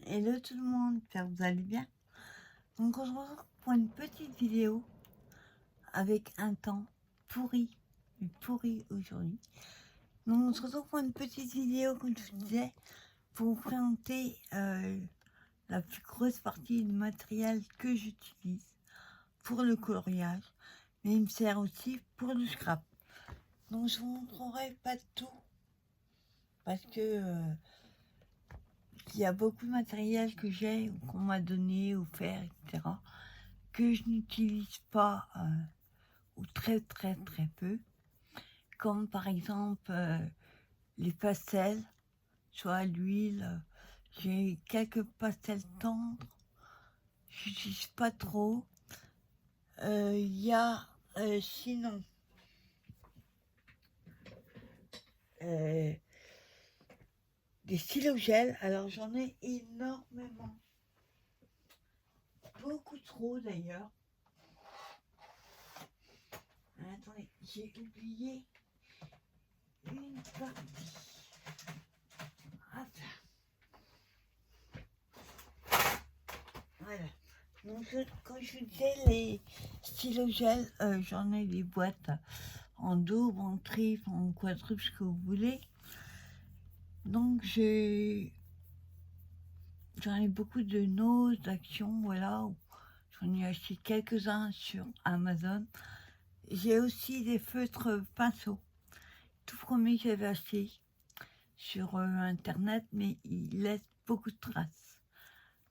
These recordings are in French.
Hello tout le monde, j'espère que vous allez bien. Donc on se retrouve pour une petite vidéo avec un temps pourri, mais pourri aujourd'hui. Donc on se retrouve pour une petite vidéo, comme je vous disais, pour vous présenter la plus grosse partie du matériel que j'utilise pour le coloriage, mais il me sert aussi pour le scrap. Donc je vous montrerai pas tout, parce que il y a beaucoup de matériel que j'ai ou qu'on m'a donné, offert, etc., que je n'utilise pas ou très peu, comme par exemple les pastels, soit à l'huile. J'ai quelques pastels tendres, j'utilise pas trop. Il y a sinon des stylos gel, alors j'en ai énormément, beaucoup trop d'ailleurs. Attendez, j'ai oublié une partie. Hop. Voilà. Donc, quand je disais les stylos gel, j'en ai des boîtes en double, en triple, en quadruple, ce que vous voulez. Donc, j'en ai beaucoup de Nose, d'Action, voilà. J'en ai acheté quelques-uns sur Amazon. J'ai aussi des feutres pinceaux. Tout premier que j'avais acheté sur Internet, mais ils laissent beaucoup de traces.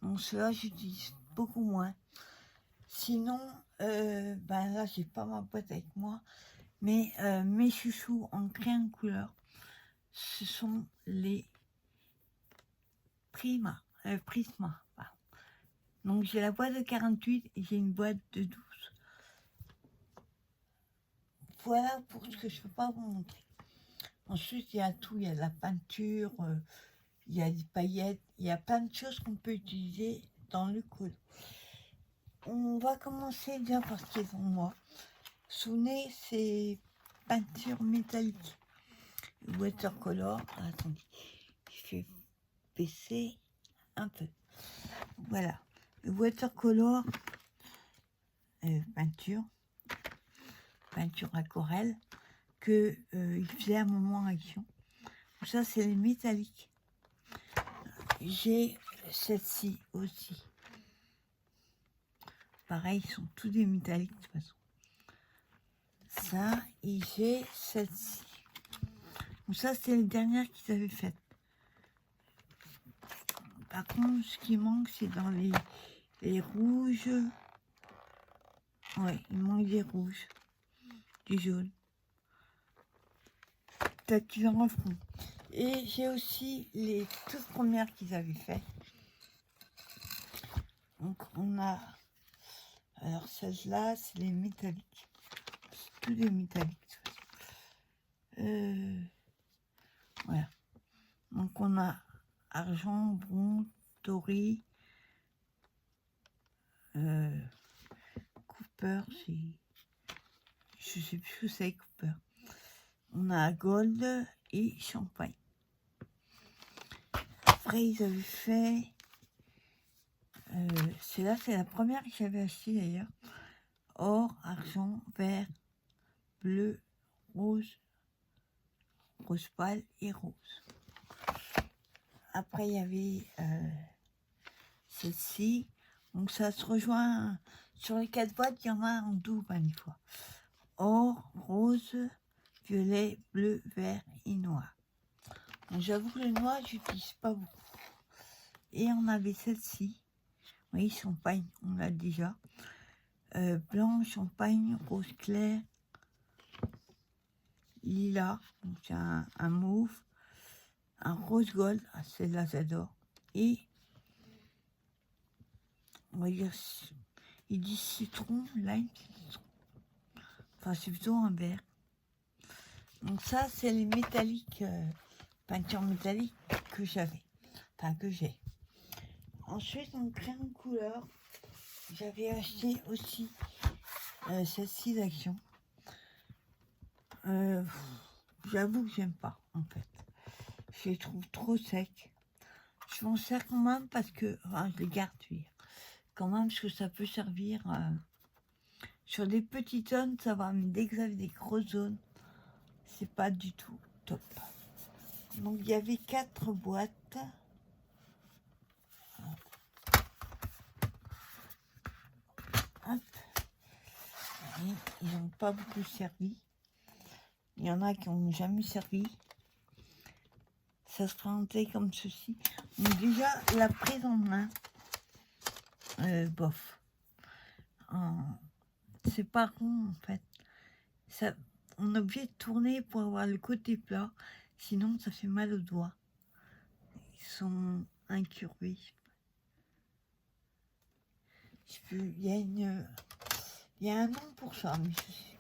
Donc, ceux-là, j'utilise beaucoup moins. Sinon, ben là, j'ai pas ma boîte avec moi, mais mes chouchous en crayon couleur, ce sont les Prisma. Pardon. Donc, j'ai la boîte de 48 et j'ai une boîte de 12. Voilà pour ce que je peux pas vous montrer. Ensuite, il y a tout, il y a de la peinture, il y a des paillettes, il y a plein de choses qu'on peut utiliser dans le colo. On va commencer déjà par ce qui est pour moi. Souvenez, c'est peinture métallique, watercolor. Attendez, je vais baisser un peu. Voilà, le watercolor, peinture aquarelle que il faisait à un moment Action. Ça, c'est les métalliques. J'ai celle-ci aussi. Pareil, ils sont tous des métalliques de toute façon. Ça, et j'ai celle-ci. Donc ça, c'est les dernières qu'ils avaient faites. Par contre, ce qui manque, c'est dans les rouges. Ouais, il manque des rouges, du jaune. Peut-être qu'ils en referont. Et j'ai aussi les toutes premières qu'ils avaient fait. Donc on a, alors celles-là, c'est les métalliques. C'est tous des métalliques. Voilà. Donc on a argent, bronze, doré, Cooper, je sais plus ce que c'est Cooper. On a gold et champagne. Après ils avaient fait, celle-là c'est la première que j'avais achetée d'ailleurs. Or, argent, vert, bleu, rose, rose pâle et rose. Après, il y avait celle-ci. Donc, ça se rejoint. Sur les 4 boîtes, il y en a en double, des fois. Or, rose, violet, bleu, vert et noir. Donc, j'avoue que le noir, j'utilise pas beaucoup. Et on avait celle-ci. Oui, champagne, on l'a déjà. Blanc, champagne, rose clair, lilas, donc c'est un mauve, un rose gold, celle-là j'adore, et on va dire, il dit citron, lime, citron. Enfin c'est plutôt un vert. Donc ça c'est les métalliques, peinture métallique que j'avais, enfin que j'ai. Ensuite en crayon couleur, j'avais acheté aussi celle-ci d'Action. J'avoue que j'aime pas en fait. Je les trouve trop secs. je m'en sers quand même parce que, enfin, je les garde, quand même, parce que ça peut servir sur des petites zones, ça va, mais dès que vous avez des grosses zones, c'est pas du tout top. Donc il y avait 4 boîtes. Hop. Et ils n'ont pas beaucoup servi. Il y en a qui n'ont jamais servi. Ça se présentait comme ceci. Donc déjà, la prise en main, bof. C'est pas rond en fait. Ça, on est obligé de tourner pour avoir le côté plat. Sinon, ça fait mal aux doigts. Ils sont incurvés. Il y a un nom pour ça, mais je sais.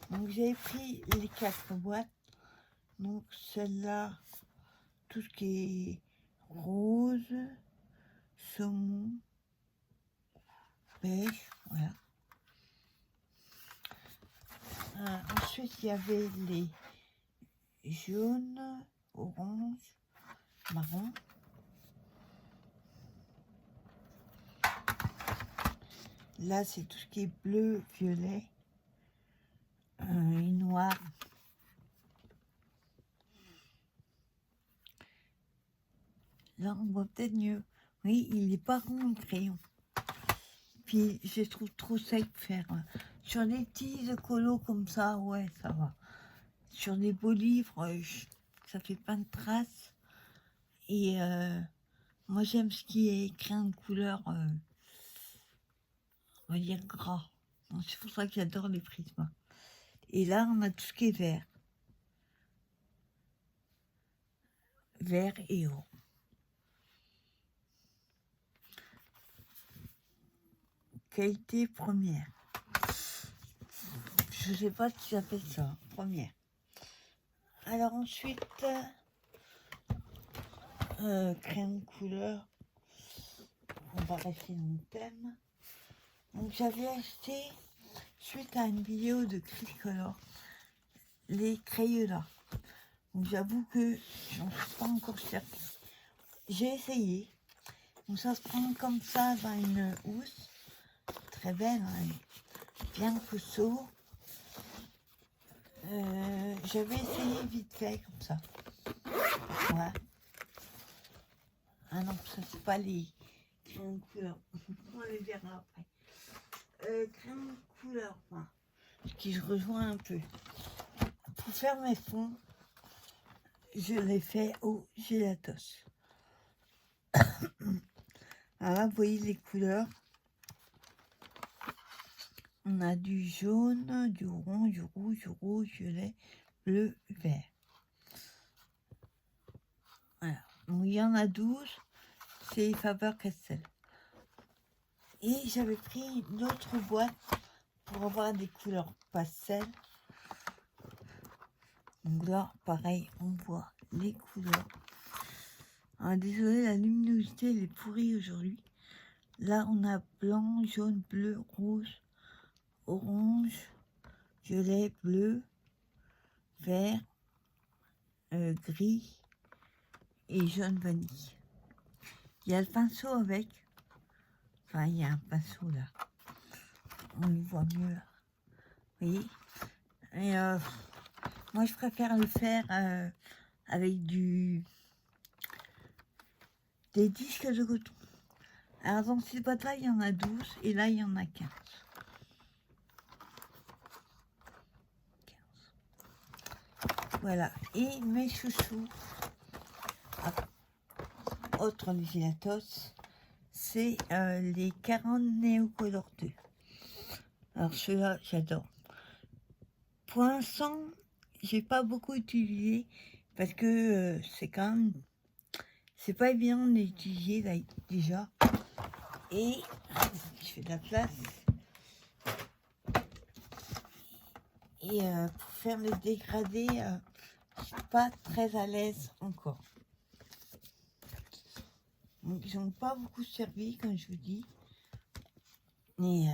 Donc j'ai pris les 4 boîtes. Donc celle-là, tout ce qui est rose, saumon, beige, voilà. Ensuite, il y avait les jaunes, orange, marron. Là, c'est tout ce qui est bleu, violet, et noir. Là, on voit peut-être mieux. Oui, il n'est pas rond le crayon. Puis, je trouve trop sec faire. Sur des petits colos comme ça, ouais, ça va. Sur des beaux livres, ça fait pas de traces. Et moi, j'aime ce qui est crayon de couleur, on va dire gras. C'est pour ça que j'adore les prismes. Et là, on a tout ce qui est vert. Vert et haut. Qualité première. Je sais pas ce qu'ils appellent ça, première. Alors ensuite, crayon de couleur. On va rester dans le thème. Donc j'avais acheté, suite à une vidéo de Cricolor, les Crayolas. Donc j'avoue que j'en suis pas encore servi. J'ai essayé. Donc ça se prend comme ça dans une housse. Très belle, hein, bien costaud. J'avais essayé vite fait comme ça. Voilà. Ah non, ça c'est pas les crayons de couleur. On les verra après. Crayons de couleur, enfin, qui je rejoins un peu. Pour faire mes fonds, je les fais au gélatos. Alors là, vous voyez les couleurs. On a du jaune, du orange, du rouge, violet, bleu, vert. Voilà. Donc il y en a 12. C'est Faber-Castell. Et j'avais pris une autre boîte pour avoir des couleurs pastel. Donc là, pareil, on voit les couleurs. Ah, désolé, la luminosité elle est pourrie aujourd'hui. Là, on a blanc, jaune, bleu, rouge, orange, violet, bleu, vert, gris et jaune vanille. Il y a le pinceau avec. Enfin, il y a un pinceau là. On le voit mieux là. Vous voyez? Et moi, je préfère le faire avec des disques de coton. Alors, dans cette boîte-là, il y en a 12 et là, il y en a 15. Voilà. Et mes chouchous, autre législatos, c'est les 40 Néocolor 2. Alors, ceux-là, j'adore. Pour l'instant, j'ai pas beaucoup utilisé parce que c'est quand même, c'est pas évident d'utiliser là, déjà. Et je fais de la place. Et pour faire le dégradé, je suis pas très à l'aise encore. Donc ils n'ont pas beaucoup servi, comme je vous dis. Mais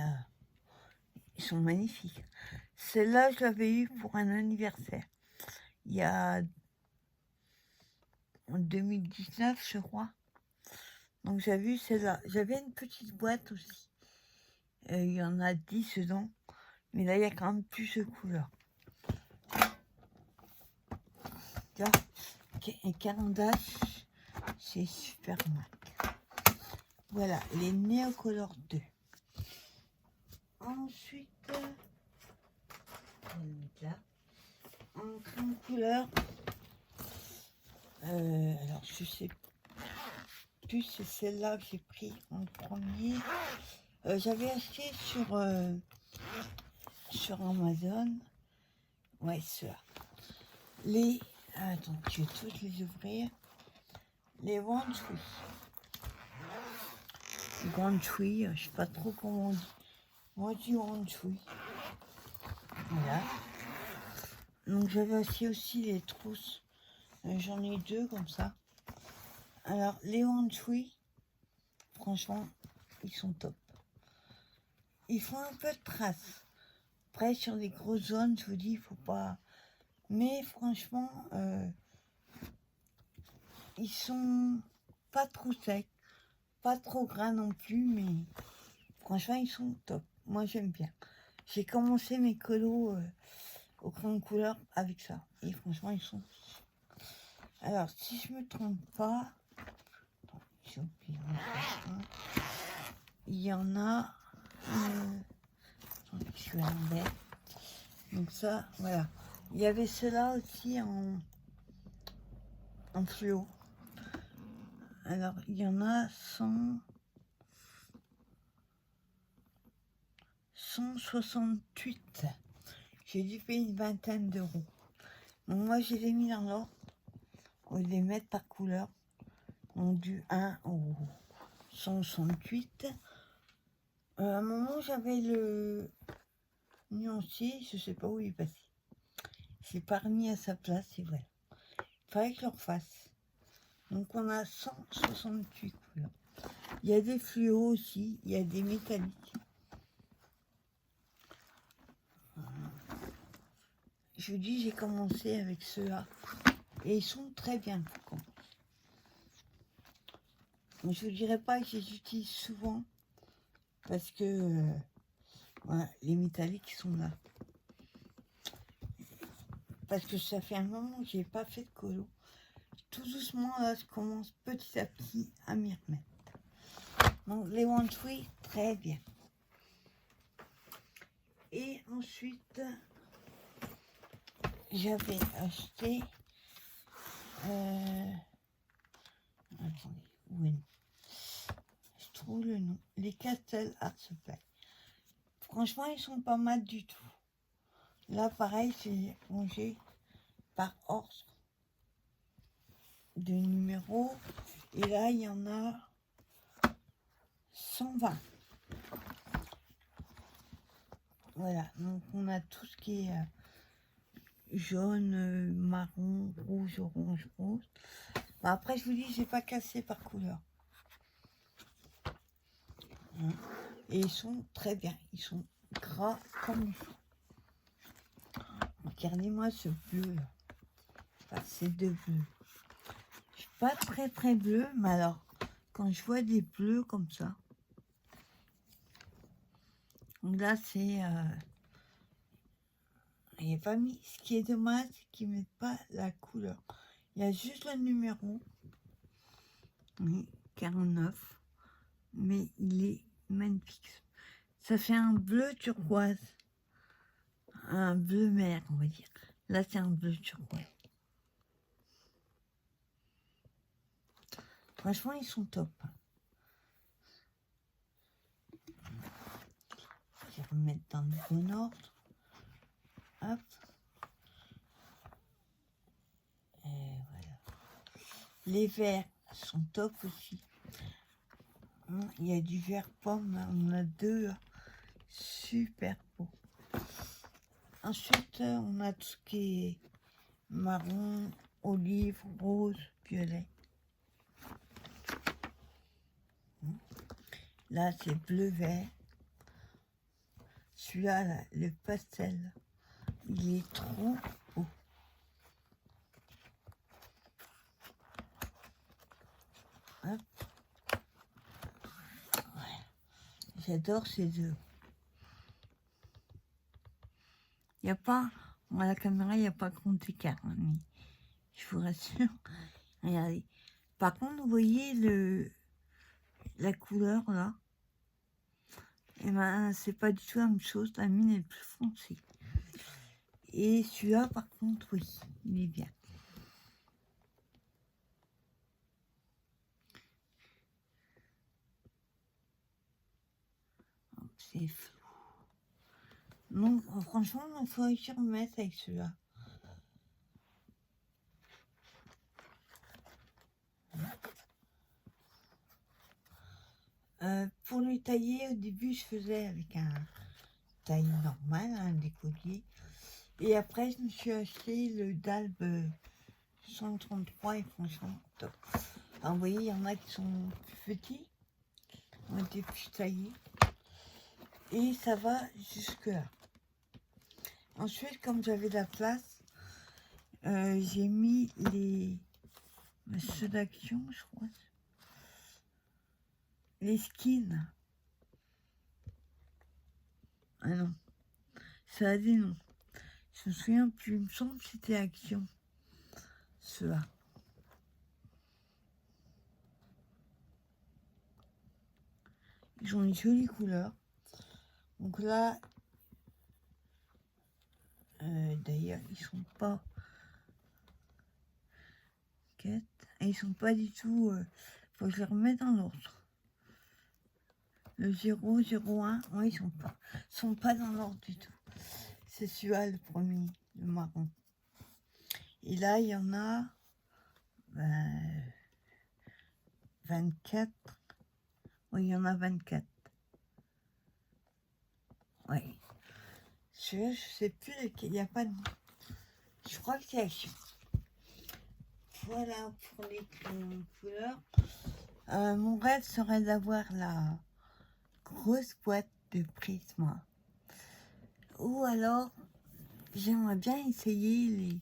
ils sont magnifiques. Celle-là, je l'avais eu pour un anniversaire. Il y a en 2019, je crois. Donc j'ai vu celle-là. J'avais une petite boîte aussi. Il y en a 10 dedans. Mais là, il y a quand même plus de couleurs. Tiens, un calendage, c'est super mal. Voilà, les Neocolor 2. Ensuite, on va le mettre là. En crème couleur. Alors, je sais plus, c'est celle-là que j'ai pris en premier. J'avais acheté sur Amazon. Ouais, ceux-là. Les. Attends, je vais tous les ouvrir. Les One Tree. One Tree, je sais pas trop comment on dit. Moi, je dis One Tree. Voilà. Donc, j'avais acheté aussi les trousses. J'en ai 2 comme ça. Alors, les One Tree, franchement, ils sont top. Ils font un peu de traces. Après, sur les grosses zones, je vous dis, il faut pas. Mais franchement, ils sont pas trop secs, pas trop gras non plus, mais franchement, ils sont top. Moi, j'aime bien. J'ai commencé mes colos au crayon de couleur avec ça. Et franchement, ils sont. Alors, si je me trompe pas, j'ai oublié un. Il y en a. Je suis à l'envers. Donc ça, voilà. Il y avait cela aussi en fluo. Alors, il y en a 168. J'ai dû payer une vingtaine d'euros. Donc moi, je les ai mis dans l'ordre. Au lieu de les mettre par couleur. Donc du 1 au 168. À un moment, j'avais le nuancier. Je sais pas où il est passé. Je l'ai pas remis à sa place, et voilà. Il fallait que je le refasse. Donc on a 168 couleurs. Il y a des fluos aussi, il y a des métalliques. Je vous dis, j'ai commencé avec ceux-là. Et ils sont très bien. Je ne vous dirais pas que je les utilise souvent. Parce que voilà, les métalliques sont là. Parce que ça fait un moment que je n'ai pas fait de colo. Tout doucement, là, je commence petit à petit à m'y remettre. Donc les One Tree, très bien. Et ensuite, j'avais acheté. Attendez, où est. Je trouve le nom. Les Castel Art Supply. Franchement, ils sont pas mal du tout. Là, pareil, c'est rangé par ordre de numéros. Et là, il y en a 120. Voilà, donc on a tout ce qui est jaune, marron, rouge, orange, rose. Bon, après, je vous dis, j'ai pas cassé par couleur. Hein. Et ils sont très bien. Ils sont gras comme il faut. Regardez-moi ce bleu là. Enfin, ces deux bleus. Je suis pas très bleu, mais alors, quand je vois des bleus comme ça, donc là, c'est. Il n'y a pas mis. Ce qui est dommage, c'est qu'ils ne mettent pas la couleur. Il y a juste le numéro. Oui, 49. Mais il est magnifique. Ça fait un bleu turquoise. Un bleu mer, on va dire. Là, c'est un bleu turquoise. Franchement, ils sont top. Je vais remettre dans le bon ordre. Hop. Et voilà. Les verts sont top aussi. Il y a du vert pomme, on a 2 super beaux. Ensuite, on a tout ce qui est marron, olive, rose, violet. Là, c'est bleu-vert. Celui-là, là, le pastel, il est trop beau. Hop. J'adore ces deux. Il n'y a pas, à la caméra, il n'y a pas grand écart, hein, mais je vous rassure. Regardez. Par contre, vous voyez la couleur là. Et ben, c'est pas du tout la même chose. La mine est plus foncée. Et celui-là, par contre, oui, il est bien. C'est flou. Donc, franchement, il faut y remettre avec celui-là. Pour le tailler, au début, je faisais avec un taille normal, un décollier. Et après, je me suis acheté le Dalbe 133 et franchement, top. Alors, vous voyez, il y en a qui sont plus petits, ont été plus taillés. Et ça va jusque là. Ensuite, comme j'avais de la place, j'ai mis ceux d'action, je crois. Les skins. Ah non, ça a des noms. Je me souviens plus, il me semble que c'était Action. Ceux-là. Ils ont une jolie couleur. Donc là, d'ailleurs, ils sont pas... Ils sont pas du tout... faut que je les remette dans l'ordre. Le 0, 01, ouais, ils sont pas dans l'ordre du tout. C'est celui-là le premier, le marron. Et là, il y en a 24. Oui, il y en a 24. Oui. Celui-là, je sais plus lequel, il n'y a pas de nom. Je crois que c'est Action. Voilà pour les crayons couleurs. Mon rêve serait d'avoir la grosse boîte de Prisma. Ou alors, j'aimerais bien essayer les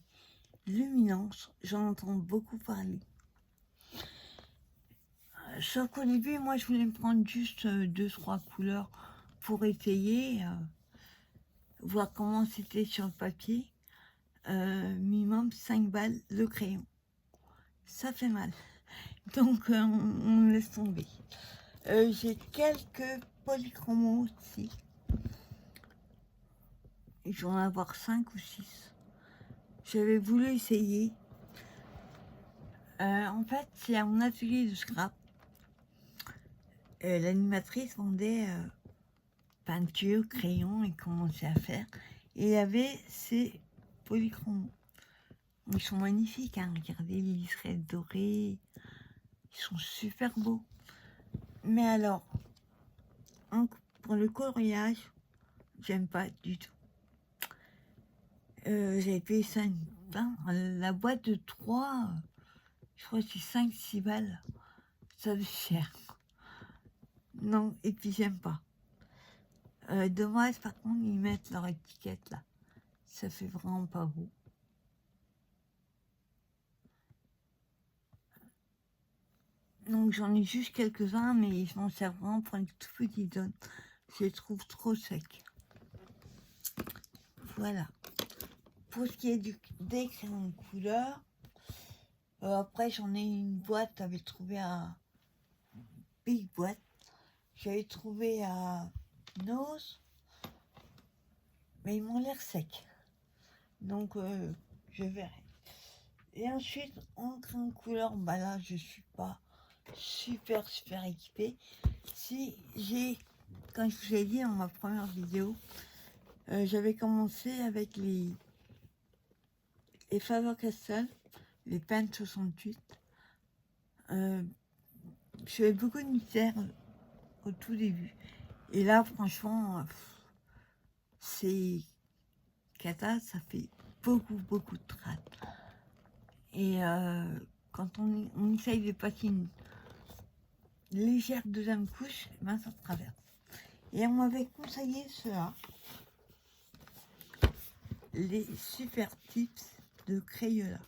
luminances. J'en entends beaucoup parler. Sauf qu'au début, moi, je voulais me prendre juste 2-3 couleurs pour essayer, voir comment c'était sur le papier. Minimum 5 balles le crayon. Ça fait mal. Donc, on laisse tomber. J'ai quelques polychromos aussi. Je vais en avoir 5 ou 6. J'avais voulu essayer. En fait, c'est à mon atelier de scrap. L'animatrice vendait peinture, crayon et commençait à faire. Et il y avait ces polychromos. Ils sont magnifiques, hein. Regardez les lisserettes dorées. Ils sont super beaux. Mais alors, pour le coloriage, j'aime pas du tout. J'avais payé ça la boîte de 3, je crois que c'est 5-6 balles. Ça fait cher. Non, et puis j'aime pas. Dommage, par contre, ils mettent leur étiquette là. Ça fait vraiment pas beau. Donc j'en ai juste quelques-uns, mais je m'en sers vraiment pour une toute petite zone. Je les trouve trop secs. Voilà. Pour ce qui est des crayons de couleur, après j'en ai une boîte, j'avais trouvé à Big Boîte. J'avais trouvé à Nose, mais ils m'ont l'air secs. Donc je verrai. Et ensuite, en crayon de couleur, bah là je suis pas super équipée. Si j'ai, comme je vous ai dit dans ma première vidéo, j'avais commencé avec les Faber-Castell, les Pen 68. Je faisais beaucoup de mystères au tout début. Et là, franchement, c'est cata, ça fait beaucoup de traces. Et quand on essaye de passer une légère deuxième couche, ben ça traverse. Et on m'avait conseillé cela, les super tips de Crayola.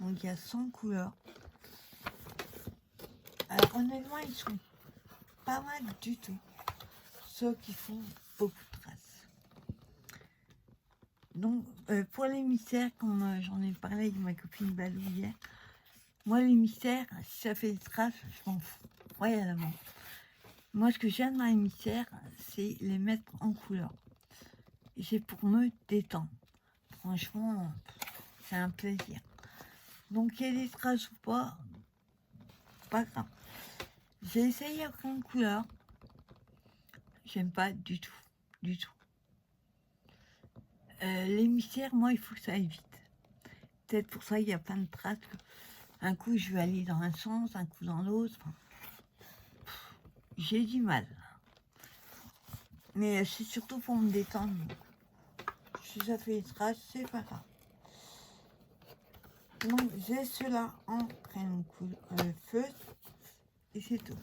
Donc il y a 100 couleurs. Alors honnêtement, ils sont pas mal du tout. ceux qui font beaucoup de traces. Donc, pour les mystères, comme j'en ai parlé avec ma copine Balou hier, moi, les mystères, si ça fait des traces, je m'en fous royalement. Moi, ce que j'aime dans les mystères, c'est les mettre en couleur. Et c'est pour me détendre. Franchement, c'est un plaisir. Donc, qu'il y ait des traces ou pas grave. J'ai essayé à prendre couleur. J'aime pas du tout. Du tout. Les mystères, moi, il faut que ça aille vite. Peut-être pour ça, il y a plein de traces. Un coup, je vais aller dans un sens, un coup dans l'autre. Enfin, j'ai du mal. Mais c'est surtout pour me détendre. Si ça fait des traces, c'est pas grave. Donc, j'ai cela en crayon feutre. Et c'est tout.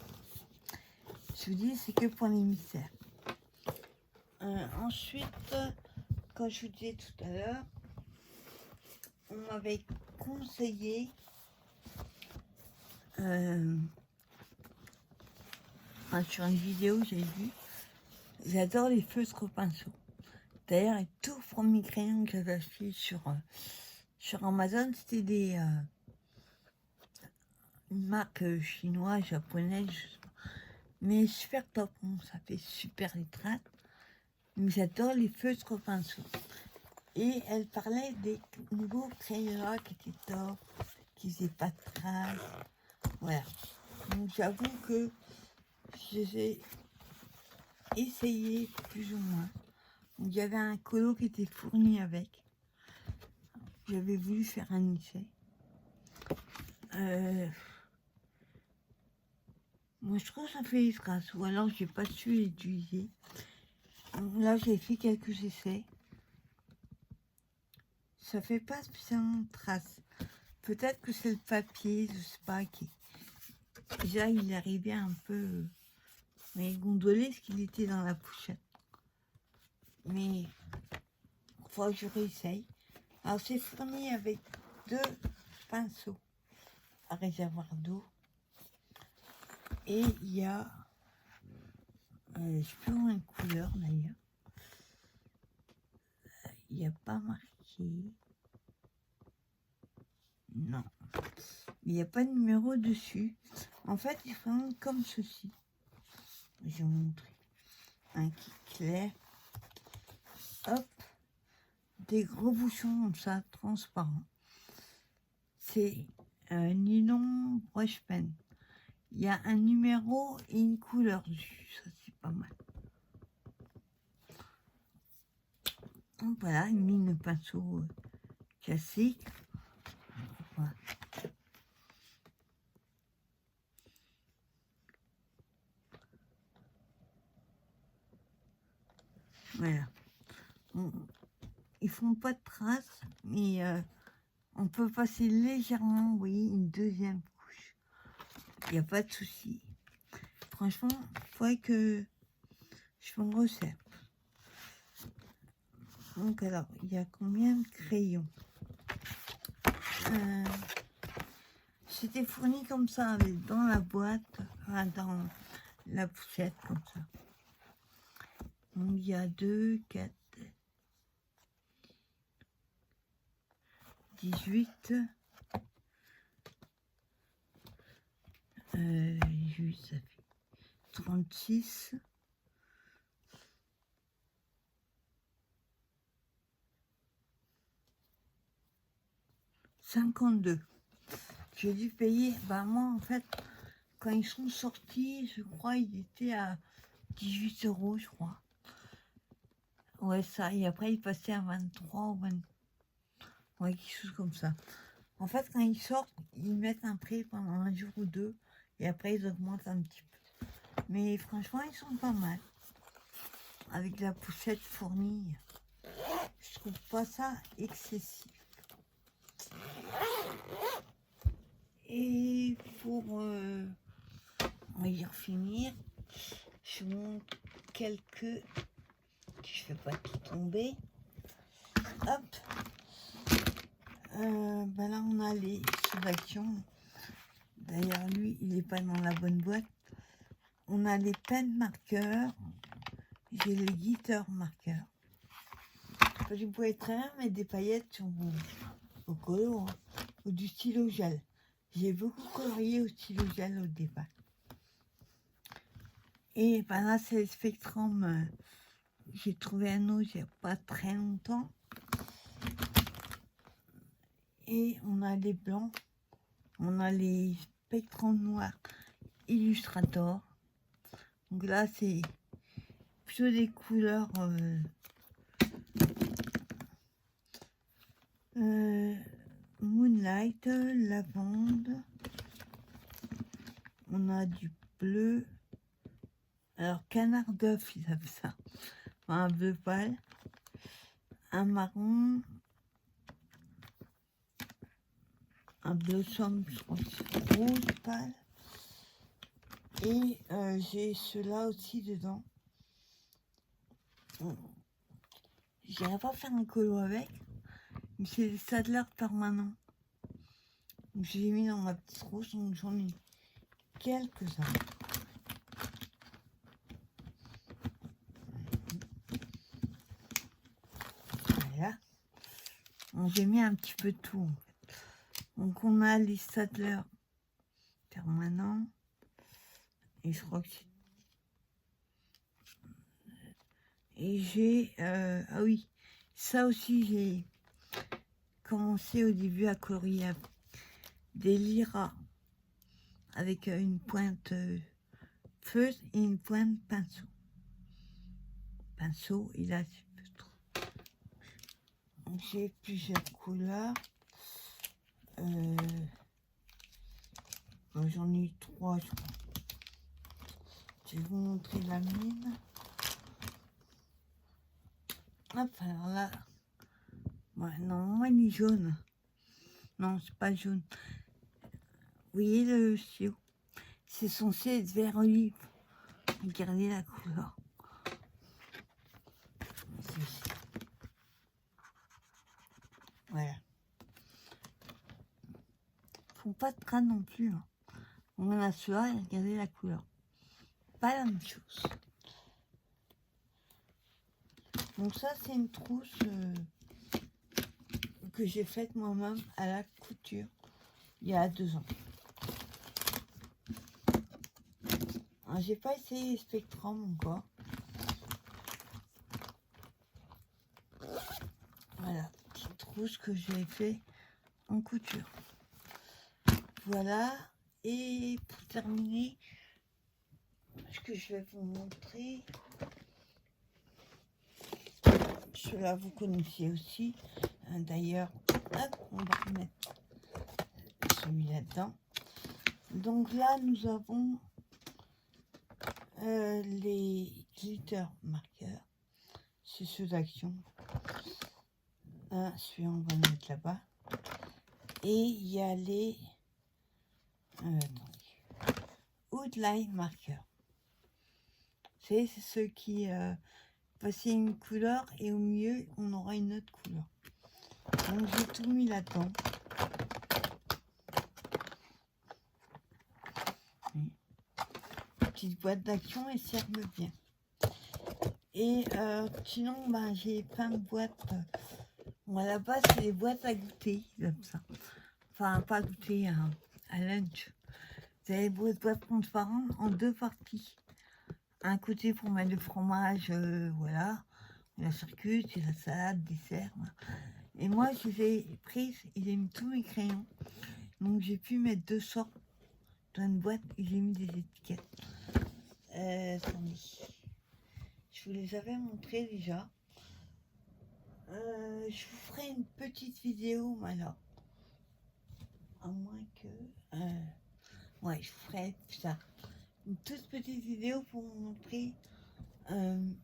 Je vous dis, c'est que pour les mystères. Ensuite, comme je vous disais tout à l'heure, on m'avait conseillé sur une vidéo, j'ai vu, j'adore les feutres pinceaux. D'ailleurs, les tout premiers crayons que j'avais achetés sur Amazon, c'était une marque chinoise, japonaise, je sais pas. Mais super top, bon, ça fait super les traces. Mais j'adore les feutres pinceaux. Et elle parlait des nouveaux crayons qui étaient top, qui faisaient pas de traces. Voilà. Donc j'avoue que j'ai essayé plus ou moins. Donc, il y avait un colo qui était fourni avec. J'avais voulu faire un essai. Moi je trouve que ça fait des traces. Ou alors j'ai pas su l'utiliser. Là j'ai fait quelques essais. Ça fait pas spécialement de traces. Peut-être que c'est le papier, je sais pas qui. Déjà il arrivait un peu mais gondolé ce qu'il était dans la pochette. Mais il faut que je réessaye. Alors c'est fourni avec 2 pinceaux à réservoir d'eau. Et il y a, je peux voir une couleur d'ailleurs. Il n'y a pas marqué. Non. Il n'y a pas de numéro dessus. En fait, ils font comme ceci. Je vais vous montrer. Un kit clair. Hop. Des gros bouchons comme ça, transparents. C'est un nylon brush pen. Il y a un numéro et une couleur dessus. Ça, c'est pas mal. Donc, voilà, une mine de pinceau classique. Voilà. Voilà. Ils font pas de traces, mais on peut passer légèrement, vous voyez, une deuxième couche. Il n'y a pas de souci. Franchement, il faudrait que je me resserre. Donc alors, il y a combien de crayons? C'était fourni comme ça, dans la boîte, enfin, dans la poussette, comme ça. Donc il y a 2, 4, 18, 8, ça fait 36, 52. J'ai dû payer, bah moi en fait, quand ils sont sortis, je crois ils étaient à 18 €, je crois. Ouais, ça, et après ils passaient à 23 ou 20. Ouais, quelque chose comme ça. En fait, quand ils sortent, ils mettent un prix pendant un jour ou deux, et après ils augmentent un petit peu. Mais franchement, ils sont pas mal. Avec la poussette fournie, je trouve pas ça excessif. Et pour, on va dire finir, je vous montre quelques, je fais pas tout tomber. Hop. Ben là on a les sous-actions. D'ailleurs lui il n'est pas dans la bonne boîte. On a les pens marqueurs. j'ai le glitter marqueur. Vous pouvez très bien mettre des paillettes sur vos colos, hein, ou du stylo gel. J'ai beaucoup colorié au stylo gel au départ. Et ben là, c'est le Spectrum. J'ai trouvé un autre il n'y a pas très longtemps. Et on a les blancs. On a les Spectrum noirs Illustrator. Donc là, c'est plutôt des couleurs Moonlight, lavande. On a du bleu. Alors, canard d'œuf, ils appellent ça. Enfin, un bleu pâle. Un marron. Un blossom, je crois que c'est rose pâle. Et j'ai ceux-là aussi dedans. J'irai pas faire un colo avec, mais c'est des Saddler permanents. Donc j'ai mis dans ma petite trousse, donc j'en ai quelques-uns. Voilà. Donc j'ai mis un petit peu de tout. En fait. Donc on a les Saddler permanents. Et je crois que c'est... Et j'ai... ah oui, ça aussi j'ai commencé au début à colorier des lyras avec une pointe feutre et une pointe pinceau. Pinceau, et là c'est peu trop. Donc j'ai plusieurs couleurs. J'en ai 3, je crois. Je vais vous montrer la mine. Hop, alors là, ouais, non, moi ni jaune. Non, c'est pas jaune. Vous voyez le stylo? C'est censé être vert olive. Regardez la couleur. Voilà. Ils font pas de crâne non plus. Hein. On a celui-là et regardez la couleur. Pas la même chose. Donc ça, c'est une trousse que j'ai faite moi-même à la couture il y a 2 ans. J'ai pas essayé les Spectrum encore. Voilà, petite trousse que j'ai fait en couture. Voilà, et pour terminer, ce que je vais vous montrer, cela vous connaissez aussi. D'ailleurs, hop, on va remettre celui-là dedans. Donc là, nous avons les glitter marqueurs. C'est ceux d'Action. Celui-là, on va le mettre là-bas. Et il y a les outline marqueurs. C'est ceux qui passer une couleur et au milieu, on aura une autre couleur. Donc j'ai tout mis là-dedans. Petite boîte d'Action et servent bien. Et sinon, ben, j'ai plein de boîtes. Bon, à la base, c'est des boîtes à goûter, comme ça. Enfin, pas à goûter, à lunch. Vous avez des boîtes transparentes en 2 parties. Un côté pour mettre le fromage, voilà, la charcuterie, c'est la salade, dessert. Voilà. Et moi, je les ai prises, j'ai mis tous mes crayons. Donc, j'ai pu mettre 2 sortes dans une boîte et j'ai mis des étiquettes. Attendez. Je vous les avais montrées déjà. Je vous ferai une petite vidéo, alors. À moins que... ouais, je ferai ça. Une toute petite vidéo pour vous montrer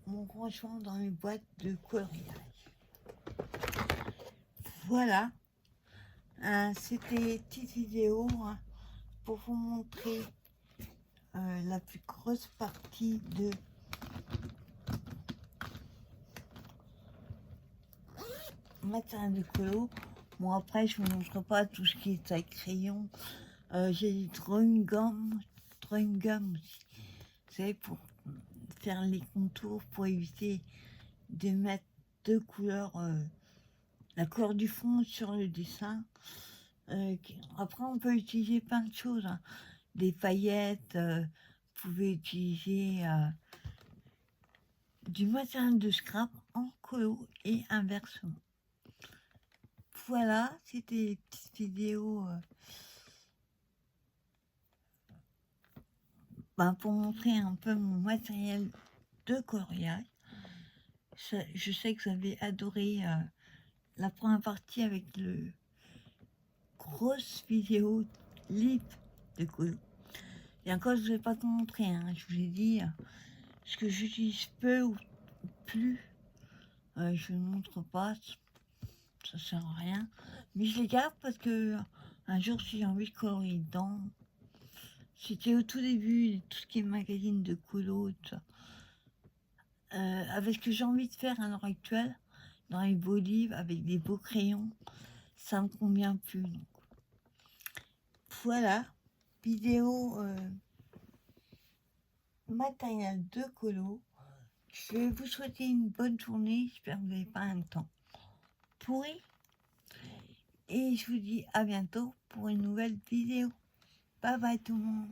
mon rangement dans les boîtes de coloriage. Voilà. C'était une petite vidéo pour vous montrer la plus grosse partie de matériel de colo. Bon, après, je ne vous montre pas tout ce qui est à crayon. J'ai du drawing gum aussi. Vous savez, pour faire les contours pour éviter de mettre deux couleurs, la couleur du fond sur le dessin. Après, on peut utiliser plein de choses, hein. Des paillettes, vous pouvez utiliser du matériel de scrap en colo et inversement. Voilà, c'était les petites vidéos pour montrer un peu mon matériel de coloriage. Je sais que vous avez adoré la première partie avec le grosse vidéo livre de colo. Et encore, je ne vous ai pas tout montré, hein. Je vous ai dit ce que j'utilise peu ou plus. Je ne montre pas, ça sert à rien. Mais je les garde parce que un jour, si j'ai envie de colorier dedans, c'était au tout début, tout ce qui est magazine de colo, tout ça. Avec ce que j'ai envie de faire à l'heure actuelle, dans les beaux livres, avec des beaux crayons, ça me convient plus. Donc. Voilà, vidéo matériel de colo. Je vais vous souhaiter une bonne journée, j'espère que vous n'avez pas un temps pourri. Et je vous dis à bientôt pour une nouvelle vidéo. Bye bye tout le monde.